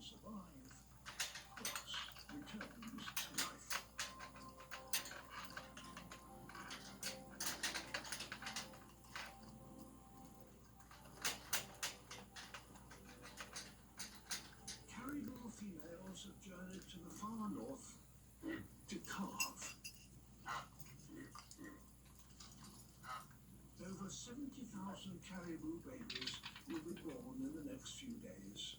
can survive, plus returns to life. Caribou females have journeyed to the far north to calve. Over 70,000 caribou babies will be born in the next few days.